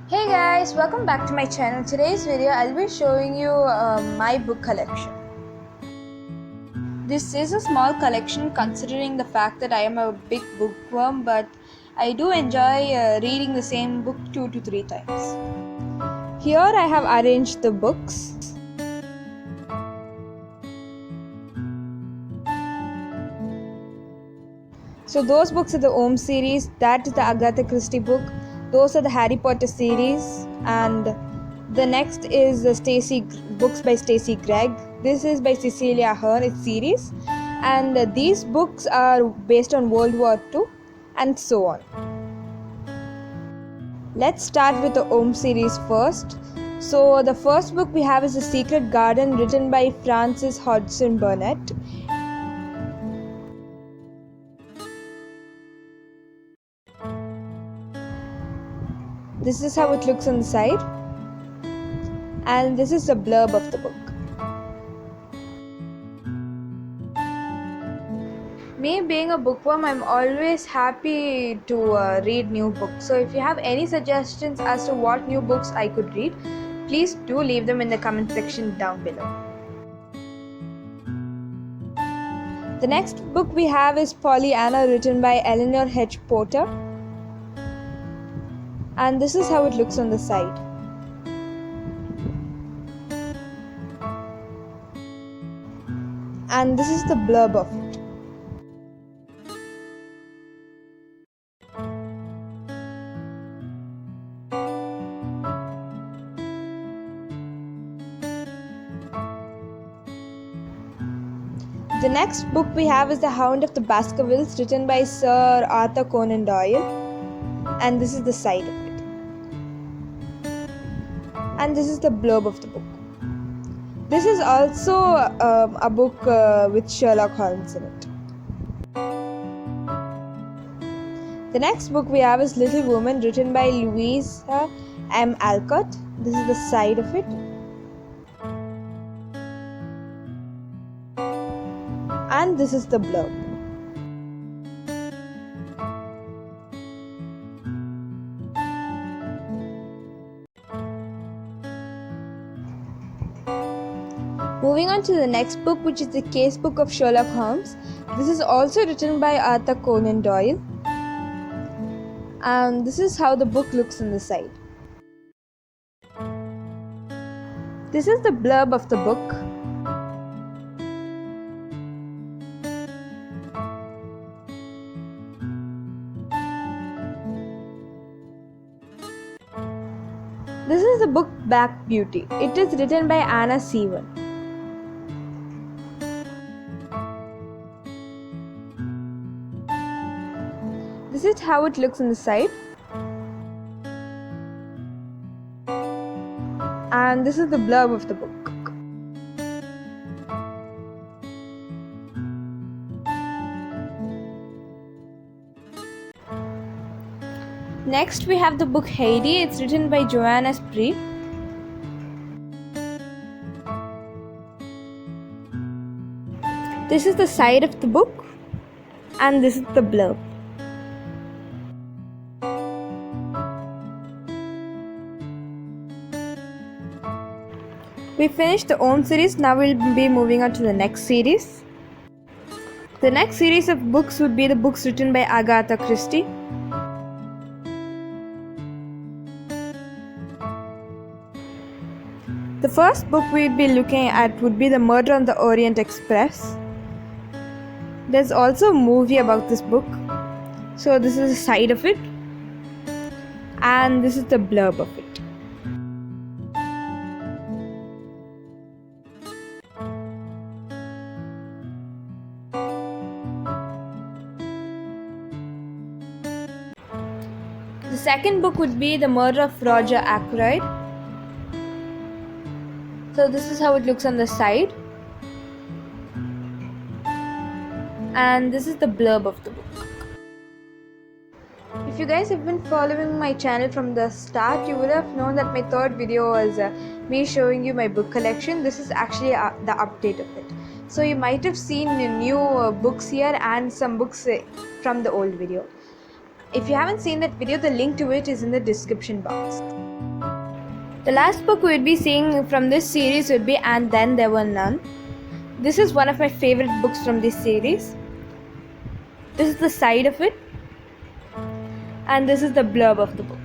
Hey guys, welcome back to my channel. Today's video I'll be showing you my book collection. This is a small collection considering the fact that I am a big bookworm, but I do enjoy reading the same book 2 to 3 times. Here I have arranged the books. So those books are the Om series, that is the Agatha Christie book, those are the Harry Potter series, and the next is the books by Stacey Gregg. This is by Cecilia Ahern, it's series, and these books are based on World War II and so on. Let's start with the Om series first. So the first book we have is The Secret Garden, written by Frances Hodgson Burnett. This is how it looks on the side, and this is the blurb of the book. Me being a bookworm, I'm always happy to read new books. So if you have any suggestions as to what new books I could read, please do leave them in the comment section down below. The next book we have is Pollyanna, written by Eleanor H. Porter. And this is how it looks on the side. And this is the blurb of it. The next book we have is The Hound of the Baskervilles, written by Sir Arthur Conan Doyle. And this is the side of it. And this is the blurb of the book. This is also a book with Sherlock Holmes in it. The next book we have is Little Woman, written by Louisa M. Alcott. This is the side of it. And this is the blurb. Moving on to the next book, which is the Case Book of Sherlock Holmes. This is also written by Arthur Conan Doyle. And this is how the book looks on the side. This is the blurb of the book. This is the book Black Beauty. It is written by Anna Sewell. This is how it looks on the side. And this is the blurb of the book. Next we have the book Heidi. It's written by Joanna Spree. This is the side of the book, and this is the blurb. We finished the Om series. Now we'll be moving on to the next series. The next series of books would be the books written by Agatha Christie. The first book we'll be looking at would be The Murder on the Orient Express. There's also a movie about this book. So this is the side of it, and this is the blurb of it. The second book would be The Murder of Roger Ackroyd. So this is how it looks on the side, and this is the blurb of the book. If you guys have been following my channel from the start, you would have known that my third video was me showing you my book collection. This is actually the update of it. So you might have seen new books here and some books from the old video. If you haven't seen that video, the link to it is in the description box. The last book we would be seeing from this series would be And Then There Were None. This is one of my favorite books from this series. This is the side of it, and this is the blurb of the book.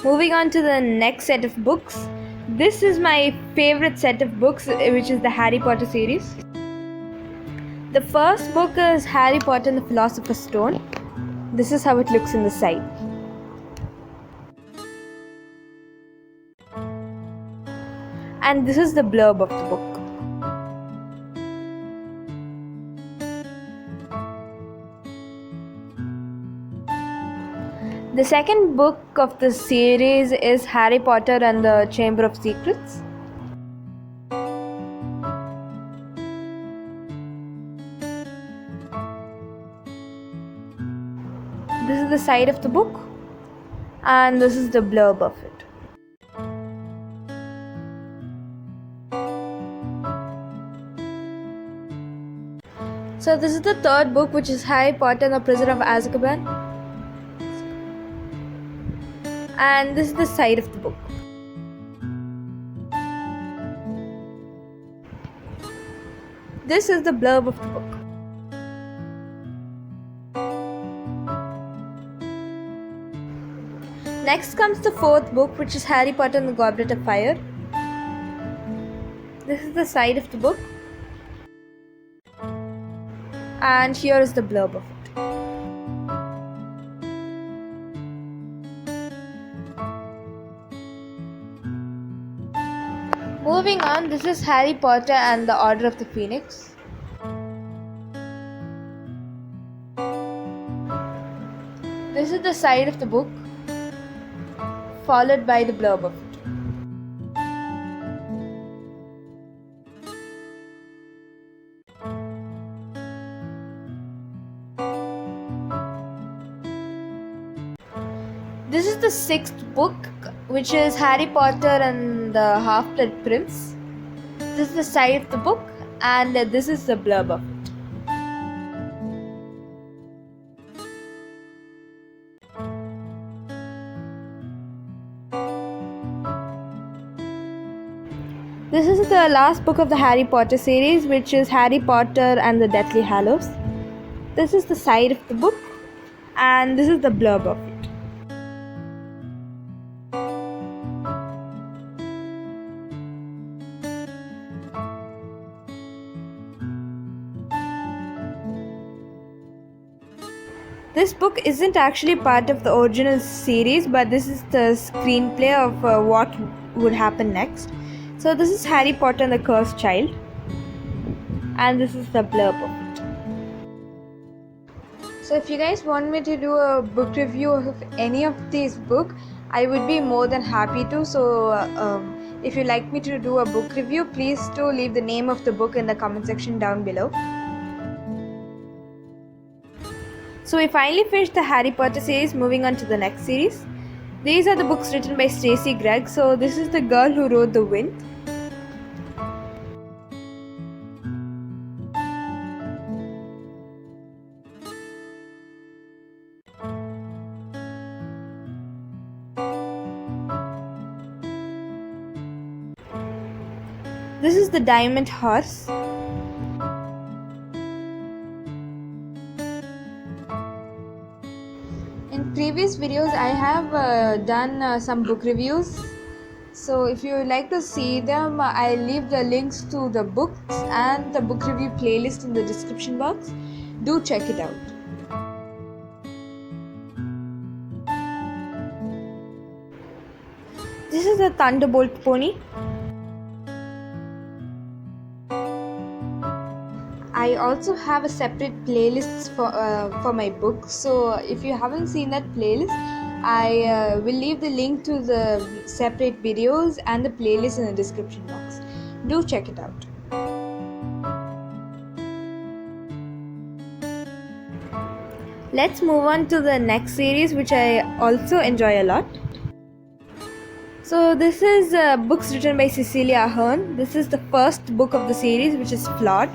Moving on to the next set of books. This is my favorite set of books, which is the Harry Potter series. The first book is Harry Potter and the Philosopher's Stone. This is how it looks in the side. And this is the blurb of the book. The second book of the series is Harry Potter and the Chamber of Secrets. This is the side of the book, and this is the blurb of it. So this is the third book, which is Harry Potter and the Prisoner of Azkaban. And this is the side of the book. This is the blurb of the book. Next comes the fourth book, which is Harry Potter and the Goblet of Fire. This is the side of the book. And here is the blurb of it. Moving on, this is Harry Potter and the Order of the Phoenix. This is the side of the book, followed by the blurb of it. This is the sixth book, which is Harry Potter and the Half-Blood Prince. This is the side of the book, and this is the blurb of it. This is the last book of the Harry Potter series, which is Harry Potter and the Deathly Hallows. This is the side of the book, and this is the blurb of it. This book isn't actually part of the original series, but this is the screenplay of what would happen next. So this is Harry Potter and the Cursed Child, and this is the blurb of it. So if you guys want me to do a book review of any of these books, I would be more than happy to. So if you'd like me to do a book review, please do leave the name of the book in the comment section down below. So we finally finished the Harry Potter series. Moving on to the next series. These are the books written by Stacey Gregg. So this is The Girl Who Rode the Wind. This is The Diamond Horse. In previous videos I have done some book reviews, so if you would like to see them, I'll leave the links to the books and the book review playlist in the description box. Do check it out. This is the Thunderbolt Pony. I also have a separate playlist for my books, so if you haven't seen that playlist, I will leave the link to the separate videos and the playlist in the description box. Do check it out. Let's move on to the next series, which I also enjoy a lot. So this is books written by Cecilia Ahern. This is the first book of the series, which is Flawed.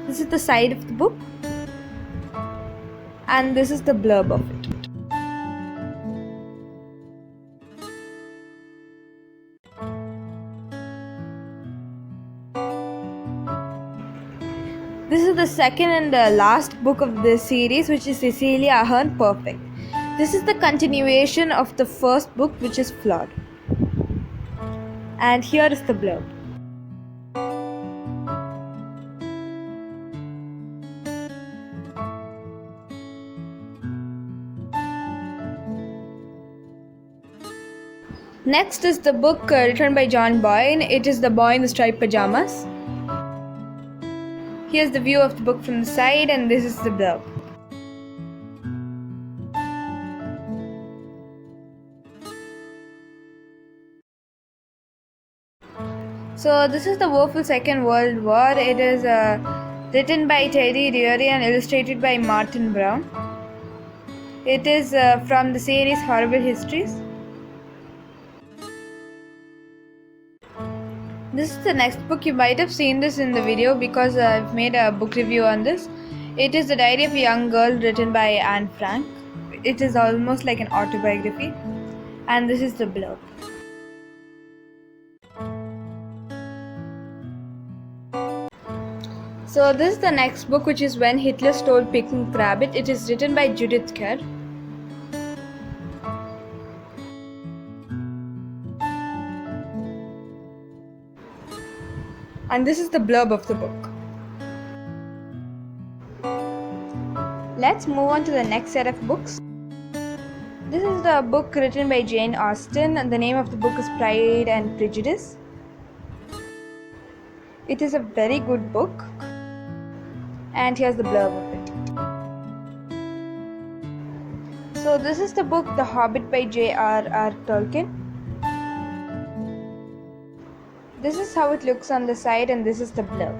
This is the side of the book, and this is the blurb of it. This is the second and last book of this series, which is Cecilia Ahern Perfect. This is the continuation of the first book, which is Flawed. And here is the blurb. Next is the book written by John Boyne. It is The Boy in the Striped Pajamas. Here's the view of the book from the side, and this is the blurb. So this is The Woeful Second World War. It is written by Terry Reary and illustrated by Martin Brown. It is from the series Horrible Histories. This is the next book. You might have seen this in the video because I've made a book review on this. It is The Diary of a Young Girl written by Anne Frank. It is almost like an autobiography. And this is the blurb. So this is the next book, which is When Hitler Stole Picnic Rabbit. It is written by Judith Kerr. And this is the blurb of the book. Let's move on to the next set of books. This is the book written by Jane Austen, and the name of the book is Pride and Prejudice. It is a very good book, and here's the blurb of it. So this is the book The Hobbit by J.R.R. Tolkien. This is how it looks on the side, and this is the blurb.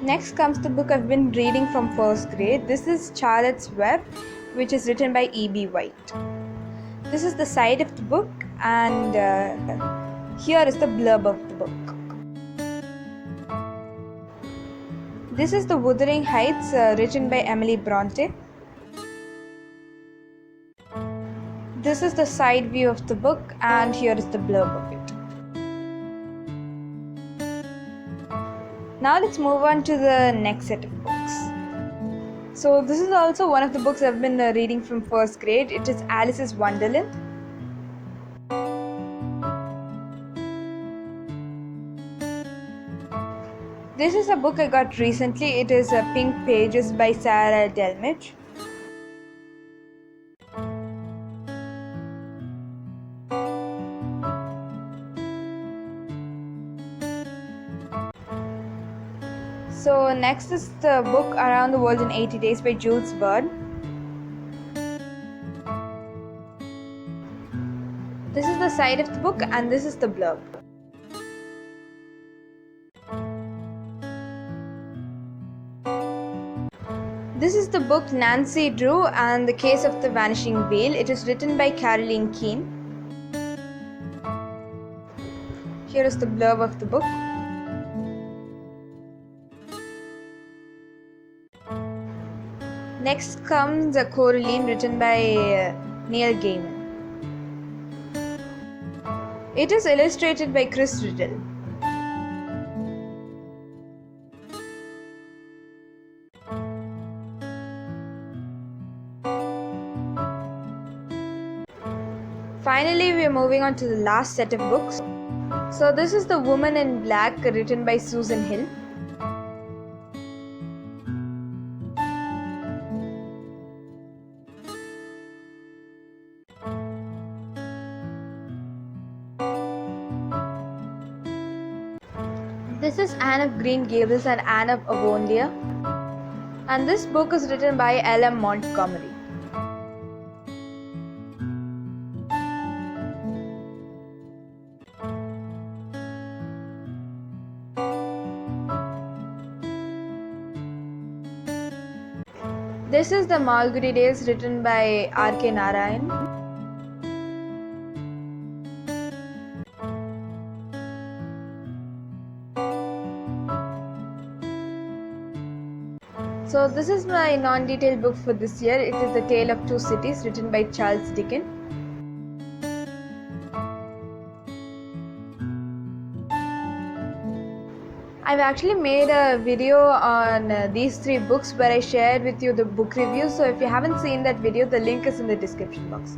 Next comes the book I've been reading from first grade. This is Charlotte's Web, which is written by E.B. White. This is the side of the book, and here is the blurb of the book. This is The Wuthering Heights, written by Emily Bronte. This is the side view of the book, and here is the blurb of it. Now let's move on to the next set of books. So this is also one of the books I've been reading from first grade. It is Alice's Wonderland. This is a book I got recently. It is Pink Pages by Sarah Delmage. So next is the book Around the World in 80 Days by Jules Verne. This is the side of the book, and this is the blurb. This is the book Nancy Drew and the Case of the Vanishing Veil. It is written by Caroline Keene. Here is the blurb of the book. Next comes Coraline, written by Neil Gaiman. It is illustrated by Chris Riddle. Finally, we are moving on to the last set of books. So this is The Woman in Black, written by Susan Hill. This is Anne of Green Gables and Anne of Avonlea, and this book is written by L.M. Montgomery. This is The Malgudi Days, written by R.K. Narayan. So this is my non-detailed book for this year. It is The Tale of Two Cities, written by Charles Dickens. I've actually made a video on these three books where I shared with you the book review. So if you haven't seen that video, the link is in the description box.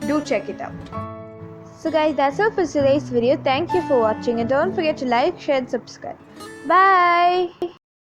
Do check it out. So guys, that's all for today's video. Thank you for watching and don't forget to like, share and subscribe. Bye!